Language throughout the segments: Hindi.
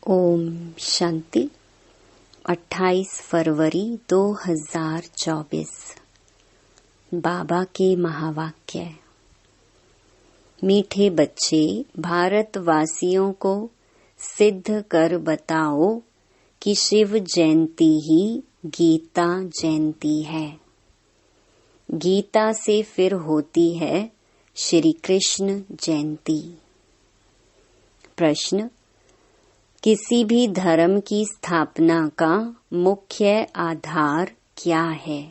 ओम शांति। 28 फरवरी 2024। बाबा के महावाक्य। मीठे बच्चे, भारतवासियों को सिद्ध कर बताओ कि शिव जयंती ही गीता जयंती है। गीता से फिर होती है श्री कृष्ण जयंती। प्रश्न: किसी भी धर्म की स्थापना का मुख्य आधार क्या है?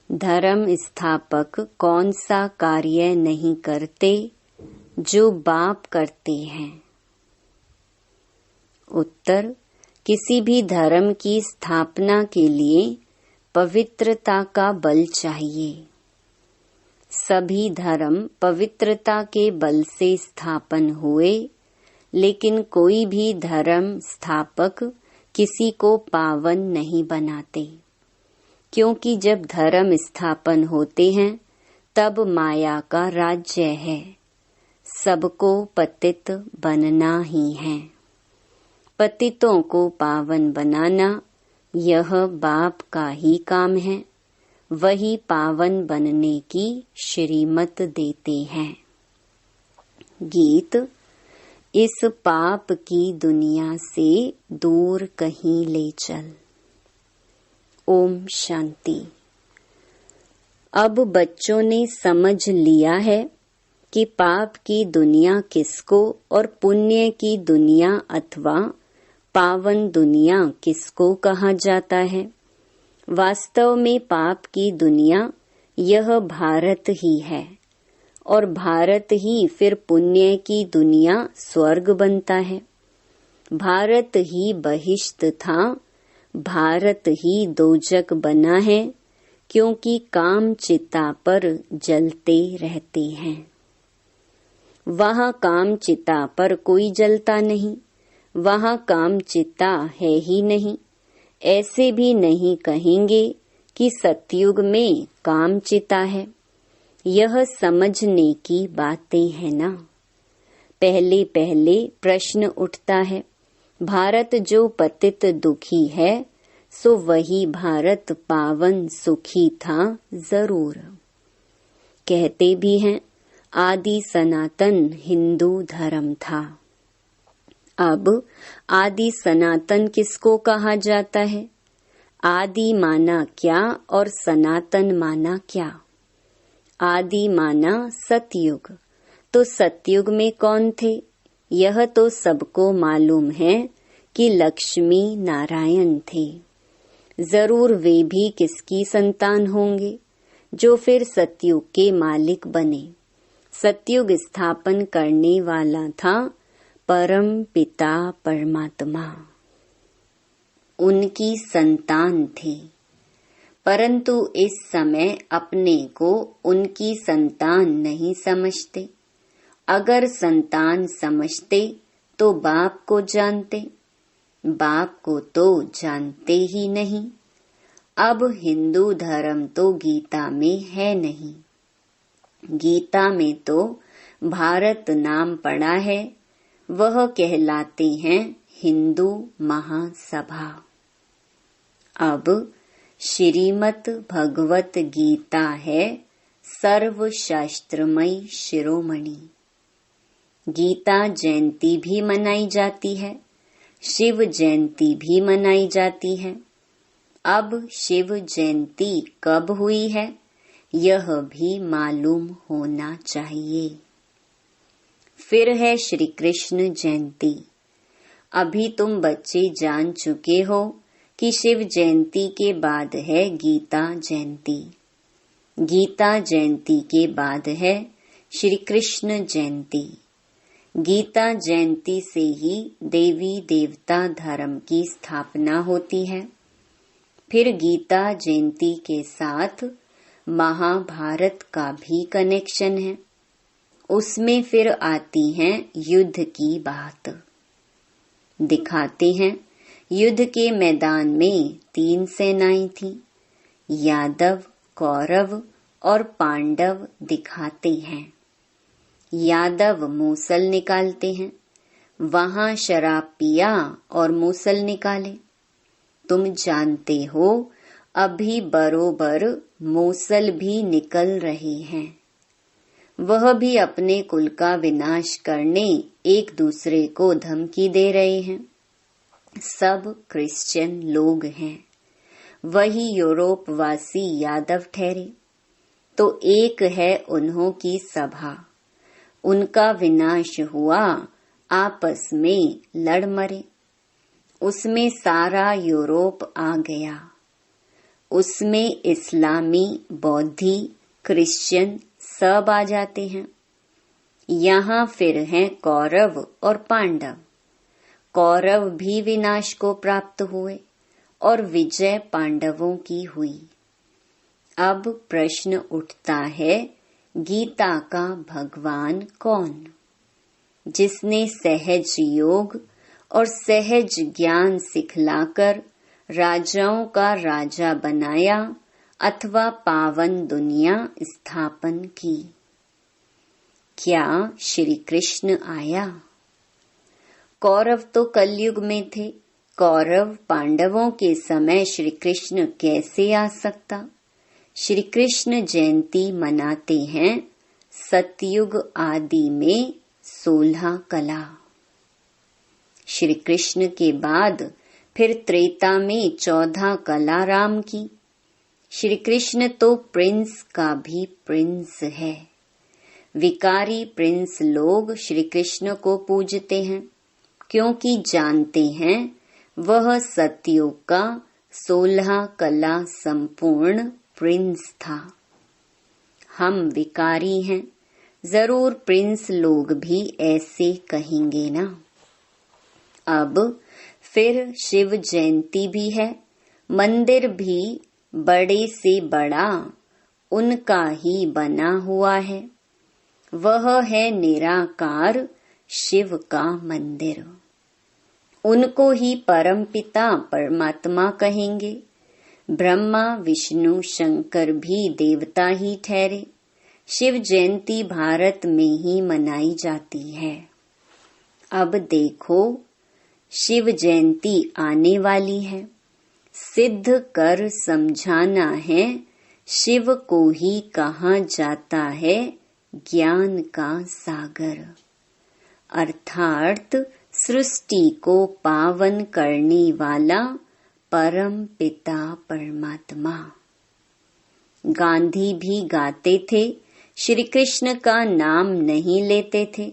धर्म स्थापक कौन सा कार्य नहीं करते जो बाप करते हैं? उत्तर: किसी भी धर्म की स्थापना के लिए पवित्रता का बल चाहिए। सभी धर्म पवित्रता के बल से स्थापन हुए, लेकिन कोई भी धर्म स्थापक किसी को पावन नहीं बनाते, क्योंकि जब धर्म स्थापन होते हैं तब माया का राज्य है। सबको पतित बनना ही है। पतितों को पावन बनाना यह बाप का ही काम है। वही पावन बनने की श्रीमत देते हैं। गीत: इस पाप की दुनिया से दूर कहीं ले चल। ओम शांति। अब बच्चों ने समझ लिया है कि पाप की दुनिया किसको और पुण्य की दुनिया अथवा पावन दुनिया किसको कहा जाता है। वास्तव में पाप की दुनिया यह भारत ही है, और भारत ही फिर पुण्य की दुनिया स्वर्ग बनता है। भारत ही बहिष्ट था, भारत ही दोजक बना है, क्योंकि काम चिता पर जलते रहते हैं। वहाँ काम चिता पर कोई जलता नहीं, वहाँ काम चिता है ही नहीं। ऐसे भी नहीं कहेंगे कि सतयुग में काम चिता है। यह समझने की बातें हैं ना। पहले पहले प्रश्न उठता है, भारत जो पतित दुखी है, सो वही भारत पावन सुखी था जरूर। कहते भी हैं आदि सनातन हिंदू धर्म था। अब आदि सनातन किसको कहा जाता है? आदि माना क्या और सनातन माना क्या? आदि माना सतयुग। तो सतयुग में कौन थे? यह तो सबको मालूम है कि लक्ष्मी नारायण थे। जरूर वे भी किसकी संतान होंगे, जो फिर सतयुग के मालिक बने। सतयुग स्थापन करने वाला था परम पिता परमात्मा। उनकी संतान थी, परंतु इस समय अपने को उनकी संतान नहीं समझते। अगर संतान समझते तो बाप को जानते, बाप को तो जानते ही नहीं। अब हिंदू धर्म तो गीता में है नहीं। गीता में तो भारत नाम पड़ा है, वह कहलाते हैं हिंदू महासभा। अब श्रीमद् भगवत गीता है सर्वशास्त्रमयी शिरोमणि। गीता जयंती भी मनाई जाती है, शिव जयंती भी मनाई जाती है। अब शिव जयंती कब हुई है, यह भी मालूम होना चाहिए। फिर है श्री कृष्ण जयंती। अभी तुम बच्चे जान चुके हो कि शिव जयंती के बाद है गीता जयंती। गीता जयंती के बाद है श्री कृष्ण जयंती। गीता जयंती से ही देवी देवता धर्म की स्थापना होती है। फिर गीता जयंती के साथ महाभारत का भी कनेक्शन है। उसमें फिर आती है युद्ध की बात। दिखाते हैं युद्ध के मैदान में 3 सेनाएं थीं, यादव, कौरव और पांडव दिखाते हैं। यादव मूसल निकालते हैं, वहां शराब पिया और मूसल निकाले। तुम जानते हो अभी बरोबर मूसल भी निकल रहे हैं। वह भी अपने कुल का विनाश करने एक दूसरे को धमकी दे रहे हैं। सब क्रिश्चियन लोग हैं। वही यूरोप वासी यादव ठहरे तो एक है उन्हों की सभा। उनका विनाश हुआ, आपस में लड़ मरे। उसमें सारा यूरोप आ गया। उसमें इस्लामी, बौद्धि, क्रिश्चियन सब आ जाते हैं। यहाँ फिर हैं कौरव और पांडव। कौरव भी विनाश को प्राप्त हुए और विजय पांडवों की हुई। अब प्रश्न उठता है, गीता का भगवान कौन? जिसने सहज योग और सहज ज्ञान सिखलाकर राजाओं का राजा बनाया अथवा पावन दुनिया स्थापन की। क्या श्री कृष्ण आया? कौरव तो कलयुग में थे। कौरव पांडवों के समय श्री कृष्ण कैसे आ सकता? श्री कृष्ण जयंती मनाते हैं सतयुग आदि में 16 कला। श्री कृष्ण के बाद फिर त्रेता में 14 कला राम की। श्री कृष्ण तो प्रिंस का भी प्रिंस है। विकारी प्रिंस लोग श्री कृष्ण को पूजते हैं क्योंकि जानते हैं वह सतयुग का 16 कला संपूर्ण प्रिंस था। हम विकारी हैं, जरूर प्रिंस लोग भी ऐसे कहेंगे ना। अब फिर शिव जयंती भी है। मंदिर भी बड़े से बड़ा उनका ही बना हुआ है। वह है निराकार शिव का मंदिर। उनको ही परमपिता परमात्मा कहेंगे। ब्रह्मा, विष्णु, शंकर भी देवता ही ठहरे। शिव जयंती भारत में ही मनाई जाती है। अब देखो शिव जयंती आने वाली है। सिद्ध कर समझाना है, शिव को ही कहा जाता है ज्ञान का सागर, अर्थात सृष्टि को पावन करने वाला परम पिता परमात्मा। गांधी भी गाते थे, श्री कृष्ण का नाम नहीं लेते थे।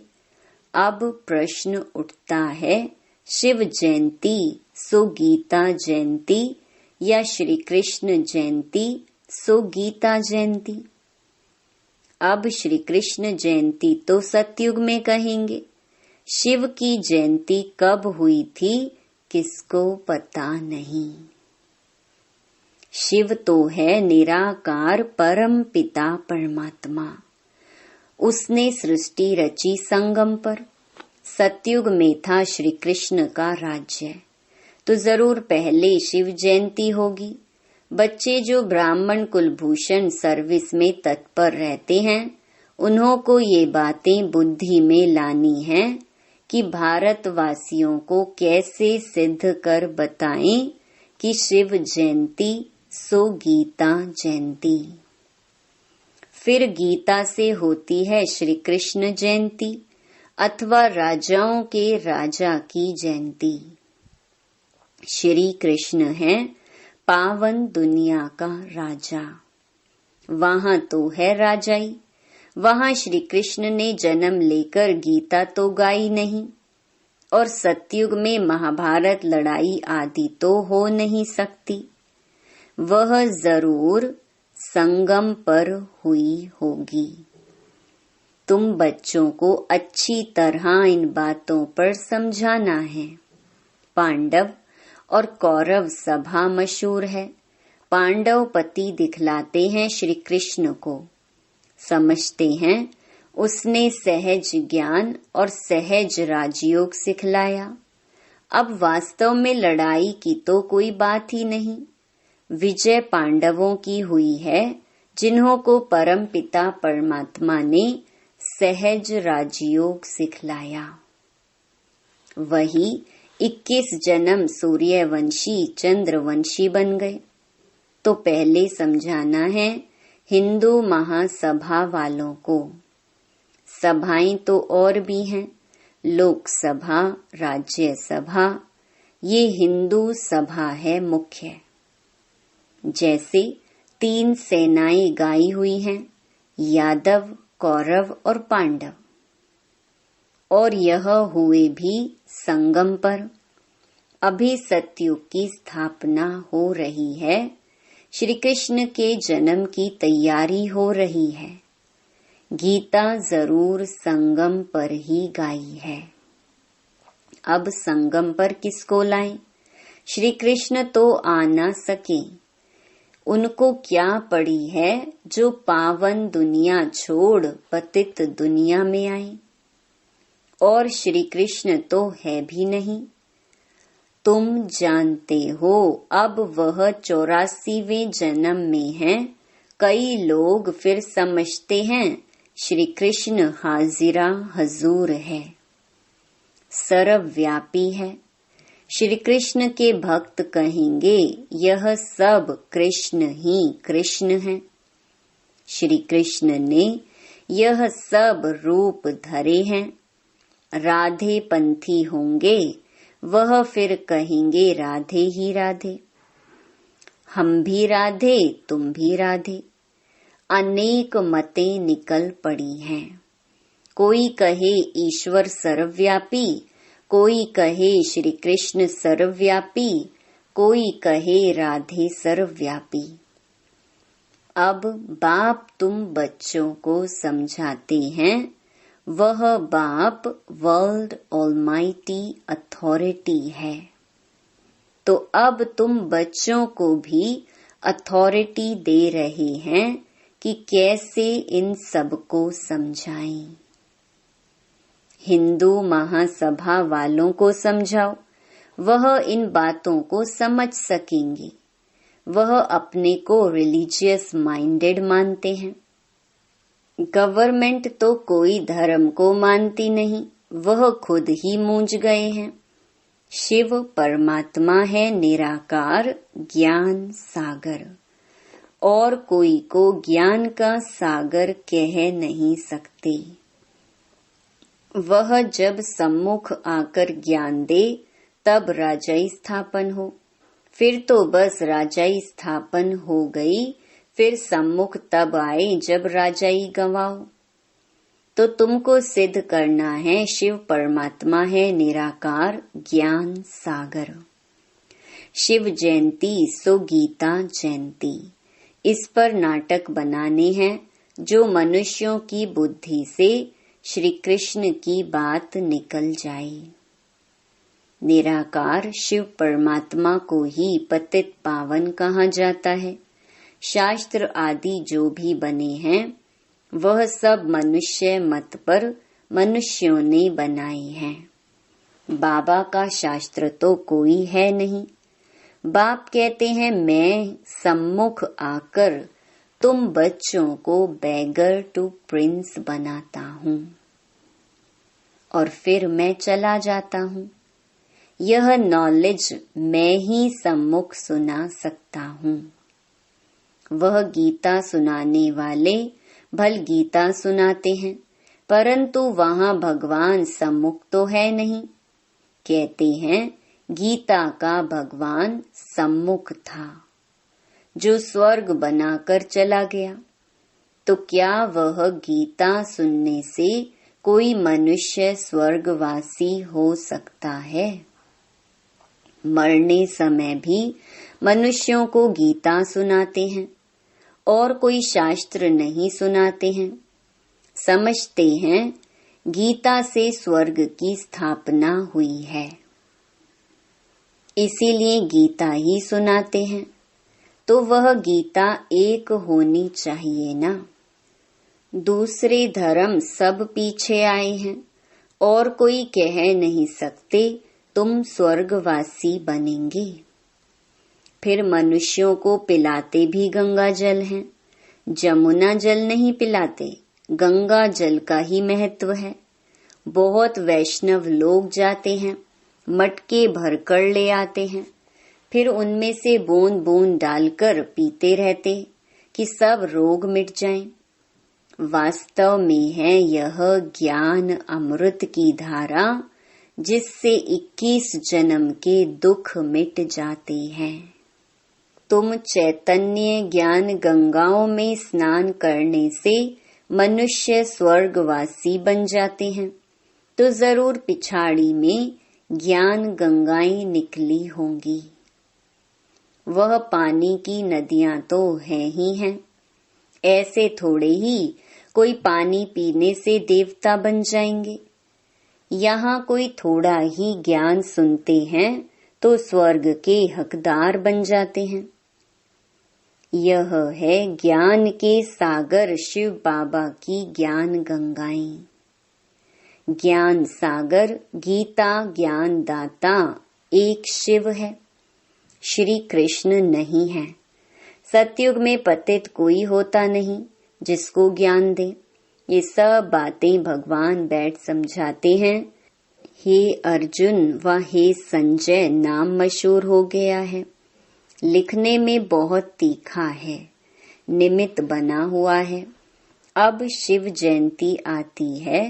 अब प्रश्न उठता है, शिव जयंती सो गीता जयंती या श्री कृष्ण जयंती सो गीता जयंती? अब श्री कृष्ण जयंती तो सतयुग में कहेंगे। शिव की जयंती कब हुई थी किसको पता नहीं। शिव तो है निराकार परम पिता परमात्मा। उसने सृष्टि रची संगम पर। सतयुग में था श्री कृष्ण का राज्य, तो जरूर पहले शिव जयंती होगी। बच्चे जो ब्राह्मण कुलभूषण सर्विस में तत्पर रहते हैं, उन्हों को ये बातें बुद्धि में लानी है कि भारतवासियों को कैसे सिद्ध कर बताएं कि शिव जयंती सो गीता जयंती। फिर गीता से होती है श्री कृष्ण जयंती अथवा राजाओं के राजा की जयंती। श्री कृष्ण है पावन दुनिया का राजा। वहां तो है राजाई। वहां श्री कृष्ण ने जन्म लेकर गीता तो गाई नहीं, और सतयुग में महाभारत लड़ाई आदि तो हो नहीं सकती। वह जरूर संगम पर हुई होगी। तुम बच्चों को अच्छी तरह इन बातों पर समझाना है। पांडव और कौरव सभा मशहूर है। पांडव पति दिखलाते हैं श्री कृष्ण को। समझते हैं उसने सहज ज्ञान और सहज राजयोग सिखलाया। अब वास्तव में लड़ाई की तो कोई बात ही नहीं। विजय पांडवों की हुई है, जिन्हों को परम पिता परमात्मा ने सहज राजयोग सिखलाया। वही 21 जन्म सूर्यवंशी चंद्रवंशी बन गए। तो पहले समझाना है हिंदू महासभा वालों को। सभाएं तो और भी हैं, लोकसभा, राज्यसभा, ये हिंदू सभा है मुख्य। जैसे 3 सेनाएं गाई हुई हैं, यादव, कौरव और पांडव, और यह हुए भी संगम पर। अभी सतयुग की स्थापना हो रही है, श्री कृष्ण के जन्म की तैयारी हो रही है। गीता जरूर संगम पर ही गाई है। अब संगम पर किसको लाएं? श्री कृष्ण तो आ ना सके। उनको क्या पड़ी है जो पावन दुनिया छोड़ पतित दुनिया में आए? और श्री कृष्ण तो है भी नहीं। तुम जानते हो अब वह 84वें जन्म में है। कई लोग फिर समझते हैं श्री कृष्ण हाजिरा हजूर है, सर्वव्यापी है। श्री कृष्ण के भक्त कहेंगे यह सब कृष्ण ही कृष्ण है। श्री कृष्ण ने यह सब रूप धरे हैं। राधे पंथी होंगे, वह फिर कहेंगे राधे ही राधे। हम भी राधे, तुम भी राधे। अनेक मतें निकल पड़ी हैं। कोई कहे ईश्वर सर्वव्यापी, कोई कहे श्री कृष्ण सर्वव्यापी, कोई कहे राधे सर्वव्यापी। अब बाप तुम बच्चों को समझाते हैं। वह बाप वर्ल्ड ऑलमाइटी अथॉरिटी है। तो अब तुम बच्चों को भी अथॉरिटी दे रहे हैं कि कैसे इन सबको समझाएं। हिंदू महासभा वालों को समझाओ, वह इन बातों को समझ सकेंगे। वह अपने को रिलीजियस माइंडेड मानते हैं। गवर्नमेंट तो कोई धर्म को मानती नहीं, वह खुद ही मूंझ गए हैं। शिव परमात्मा है निराकार ज्ञान सागर, और कोई को ज्ञान का सागर कह नहीं सकते। वह जब सम्मुख आकर ज्ञान दे तब राजाई स्थापन हो, फिर तो बस राजाई स्थापन हो गई। फिर सम्मुख तब आए जब राजाई गंवाओ। तो तुमको सिद्ध करना है शिव परमात्मा है निराकार ज्ञान सागर। शिव जयंती सो गीता जयंती, इस पर नाटक बनाने हैं जो मनुष्यों की बुद्धि से श्री कृष्ण की बात निकल जाए। निराकार शिव परमात्मा को ही पतित पावन कहा जाता है। शास्त्र आदि जो भी बने हैं वह सब मनुष्य मत पर मनुष्यों ने बनाए हैं। बाबा का शास्त्र तो कोई है नहीं। बाप कहते हैं मैं सम्मुख आकर तुम बच्चों को बैगर टू प्रिंस बनाता हूँ और फिर मैं चला जाता हूँ। यह नॉलेज मैं ही सम्मुख सुना सकता हूँ। वह गीता सुनाने वाले भल गीता सुनाते हैं, परंतु वहाँ भगवान सम्मुख तो है नहीं। कहते हैं गीता का भगवान सम्मुख था जो स्वर्ग बनाकर चला गया। तो क्या वह गीता सुनने से कोई मनुष्य स्वर्गवासी हो सकता है? मरने समय भी मनुष्यों को गीता सुनाते हैं और कोई शास्त्र नहीं सुनाते हैं। समझते हैं गीता से स्वर्ग की स्थापना हुई है, इसीलिए गीता ही सुनाते हैं। तो वह गीता एक होनी चाहिए ना। दूसरे धर्म सब पीछे आए हैं और कोई कह नहीं सकते तुम स्वर्गवासी बनेंगे। फिर मनुष्यों को पिलाते भी गंगा जल हैं, जमुना जल नहीं पिलाते। गंगा जल का ही महत्व है। बहुत वैष्णव लोग जाते हैं मटके भरकर ले आते हैं, फिर उनमें से बूंद बूंद डालकर पीते रहते कि सब रोग मिट जाएं। वास्तव में है यह ज्ञान अमृत की धारा, जिससे 21 जन्म के दुख मिट जाते हैं। तुम चैतन्य ज्ञान गंगाओं में स्नान करने से मनुष्य स्वर्गवासी बन जाते हैं, तो जरूर पिछाड़ी में ज्ञान गंगाएं निकली होंगी। वह पानी की नदियां तो हैं ही हैं। ऐसे थोड़े ही कोई पानी पीने से देवता बन जाएंगे। यहाँ कोई थोड़ा ही ज्ञान सुनते हैं तो स्वर्ग के हकदार बन जाते हैं। यह है ज्ञान के सागर शिव बाबा की ज्ञान गंगाएं। ज्ञान सागर गीता ज्ञान दाता एक शिव है, श्री कृष्ण नहीं है। सतयुग में पतित कोई होता नहीं जिसको ज्ञान दे। ये सब बातें भगवान बैठ समझाते हैं। हे अर्जुन व हे संजय नाम मशहूर हो गया है, लिखने में बहुत तीखा है, निमित्त बना हुआ है। अब शिव जयंती आती है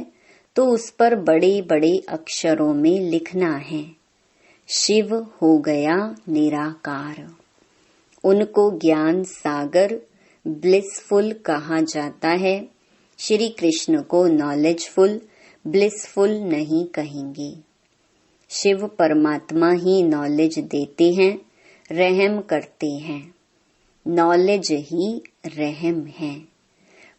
तो उस पर बड़े बड़े अक्षरों में लिखना है, शिव हो गया निराकार। उनको ज्ञान सागर ब्लिसफुल कहा जाता है। श्री कृष्ण को नॉलेजफुल ब्लिसफुल नहीं कहेंगे। शिव परमात्मा ही नॉलेज देते हैं, रहम करते हैं। नॉलेज ही रहम है।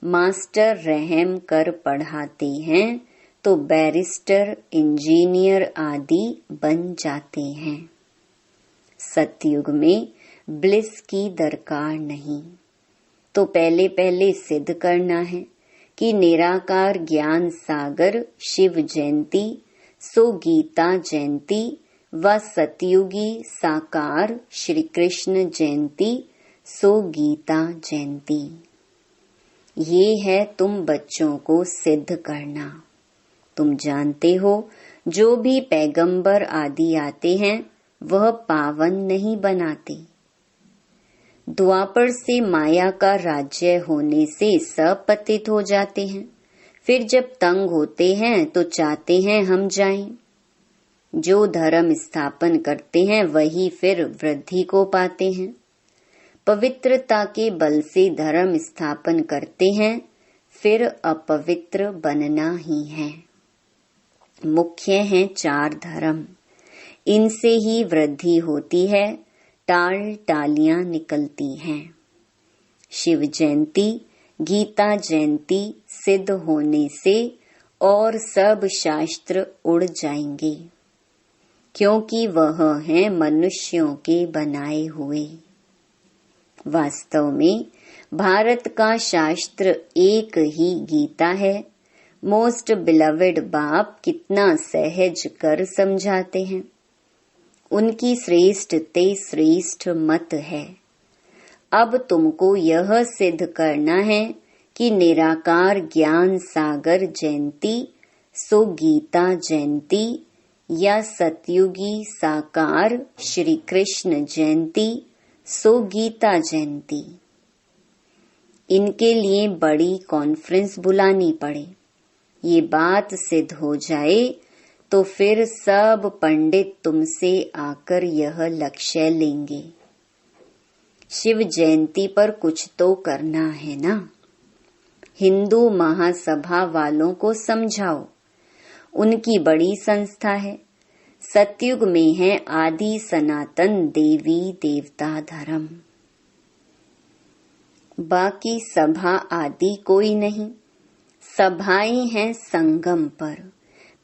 मास्टर रहम कर पढ़ाते हैं तो बैरिस्टर इंजीनियर आदि बन जाते हैं। सतयुग में ब्लिस की दरकार नहीं, तो पहले पहले सिद्ध करना है कि निराकार ज्ञान सागर शिव जयंती सो गीता जयंती व सतयुगी साकार श्री कृष्ण जयंती सो गीता जयंती। ये है तुम बच्चों को सिद्ध करना। तुम जानते हो जो भी पैगंबर आदि आते हैं वह पावन नहीं बनाते। द्वापर से माया का राज्य होने से सब पतित हो जाते हैं। फिर जब तंग होते हैं तो चाहते हैं हम जाएं। जो धर्म स्थापन करते हैं वही फिर वृद्धि को पाते हैं। पवित्रता के बल से धर्म स्थापन करते हैं, फिर अपवित्र बनना ही है। मुख्य हैं 4 धर्म, इनसे ही वृद्धि होती है, टाल टालियां निकलती हैं। शिव जयंती गीता जयंती सिद्ध होने से और सब शास्त्र उड़ जाएंगे, क्योंकि वह हैं मनुष्यों के बनाए हुए। वास्तव में भारत का शास्त्र एक ही गीता है। मोस्ट बिलवेड बाप कितना सहज कर समझाते हैं। उनकी श्रेष्ठ ते श्रेष्ठ मत है। अब तुमको यह सिद्ध करना है कि निराकार ज्ञान सागर जयंती सो गीता जयंती या सतयुगी साकार श्री कृष्ण जयंती सो गीता जयंती। इनके लिए बड़ी कॉन्फ्रेंस बुलानी पड़े। ये बात सिद्ध हो जाए तो फिर सब पंडित तुमसे आकर यह लक्ष्य लेंगे। शिव जयंती पर कुछ तो करना है ना। हिंदू महासभा वालों को समझाओ, उनकी बड़ी संस्था है। सतयुग में है आदि सनातन देवी देवता धर्म। बाकी सभा आदि कोई नहीं, सभाएं हैं संगम पर।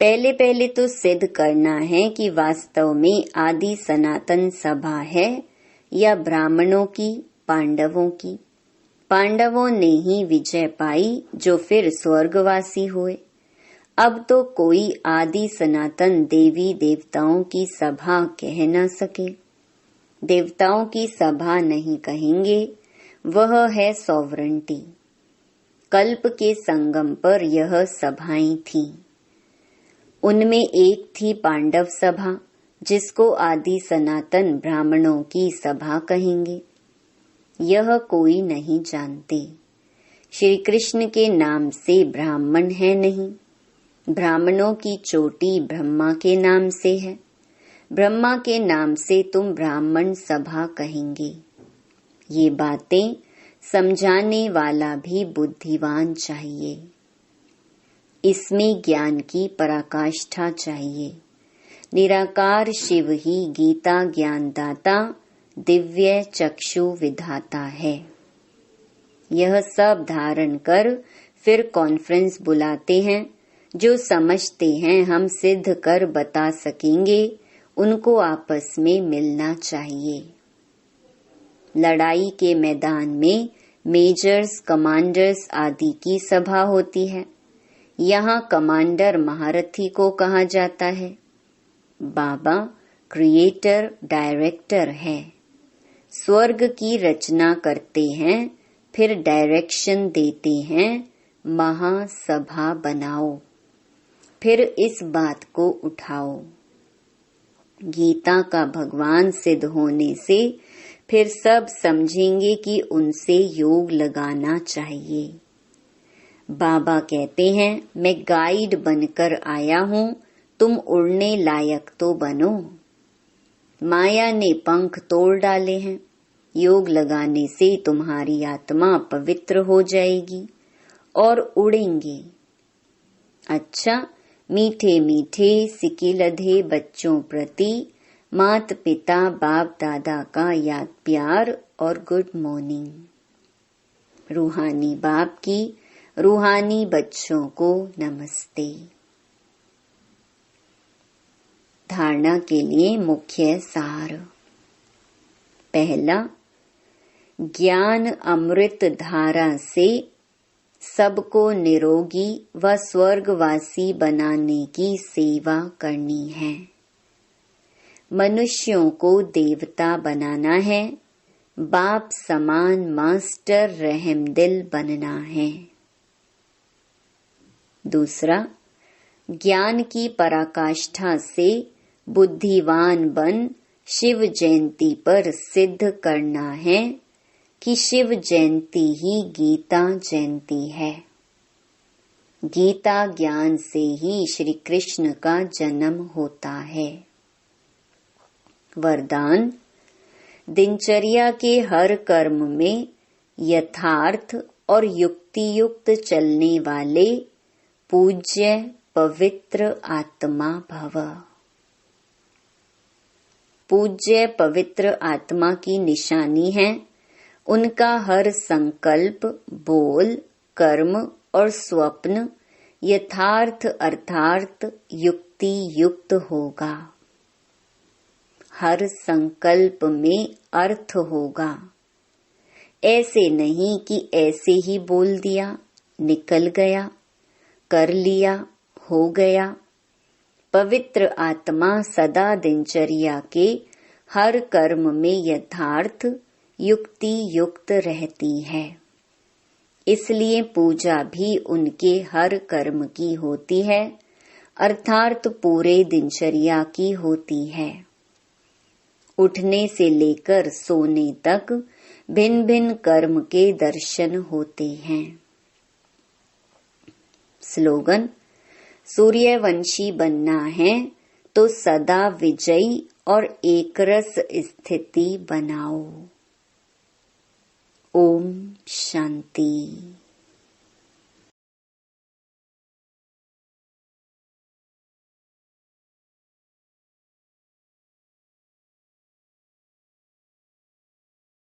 पहले पहले तो सिद्ध करना है कि वास्तव में आदि सनातन सभा है या ब्राह्मणों की, पांडवों की। पांडवों ने ही विजय पाई जो फिर स्वर्गवासी हुए। अब तो कोई आदि सनातन देवी देवताओं की सभा कह न सके। देवताओं की सभा नहीं कहेंगे, वह है सॉवरेंटी। कल्प के संगम पर यह सभाएं थीं। उनमें एक थी पांडव सभा, जिसको आदि सनातन ब्राह्मणों की सभा कहेंगे, यह कोई नहीं जानते। श्री कृष्ण के नाम से ब्राह्मण है नहीं, ब्राह्मणों की चोटी ब्रह्मा के नाम से है, ब्रह्मा के नाम से तुम ब्राह्मण सभा कहेंगे। ये बातें समझाने वाला भी बुद्धिवान चाहिए। इसमें ज्ञान की पराकाष्ठा चाहिए। निराकार शिव ही गीता ज्ञानदाता, दिव्य चक्षु विधाता है। यह सब धारण कर फिर कॉन्फ्रेंस बुलाते हैं। जो समझते हैं हम सिद्ध कर बता सकेंगे, उनको आपस में मिलना चाहिए। लड़ाई के मैदान में मेजर्स, कमांडर्स आदि की सभा होती है। यहाँ कमांडर महारथी को कहा जाता है। बाबा क्रिएटर, डायरेक्टर है। स्वर्ग की रचना करते हैं, फिर डायरेक्शन देते हैं, महासभा बनाओ, फिर इस बात को उठाओ। गीता का भगवान सिद्ध होने से फिर सब समझेंगे कि उनसे योग लगाना चाहिए। बाबा कहते हैं, मैं गाइड बनकर आया हूँ, तुम उड़ने लायक तो बनो। माया ने पंख तोड़ डाले हैं। योग लगाने से तुम्हारी आत्मा पवित्र हो जाएगी और उड़ेंगे। अच्छा, मीठे मीठे सिकिलधे बच्चों प्रति मात पिता बाप दादा का याद प्यार और गुड मॉर्निंग। रूहानी बाप की रूहानी बच्चों को नमस्ते। धारणा के लिए मुख्य सार। पहला, ज्ञान अमृत धारा से सबको निरोगी व स्वर्गवासी बनाने की सेवा करनी है। मनुष्यों को देवता बनाना है। बाप समान मास्टर रहमदिल बनना है। दूसरा, ज्ञान की पराकाष्ठा से बुद्धिवान बन शिव जयंती पर सिद्ध करना है कि शिव जयंती ही गीता जयंती है। गीता ज्ञान से ही श्री कृष्ण का जन्म होता है। वरदान, दिनचर्या के हर कर्म में यथार्थ और युक्तियुक्त चलने वाले पूज्य पवित्र आत्मा भव। पूज्य पवित्र आत्मा की निशानी है उनका हर संकल्प, बोल, कर्म और स्वप्न यथार्थ अर्थार्थ युक्ति युक्त होगा। हर संकल्प में अर्थ होगा। ऐसे नहीं कि ऐसे ही बोल दिया, निकल गया, कर लिया, हो गया। पवित्र आत्मा सदा दिनचर्या के हर कर्म में यथार्थ युक्ति युक्त रहती है। इसलिए पूजा भी उनके हर कर्म की होती है, अर्थात पूरे दिनचर्या की होती है। उठने से लेकर सोने तक भिन्न भिन्न कर्म के दर्शन होते हैं। स्लोगन, सूर्यवंशी बनना है तो सदा विजयी और एकरस स्थिति बनाओ। ओम शांति।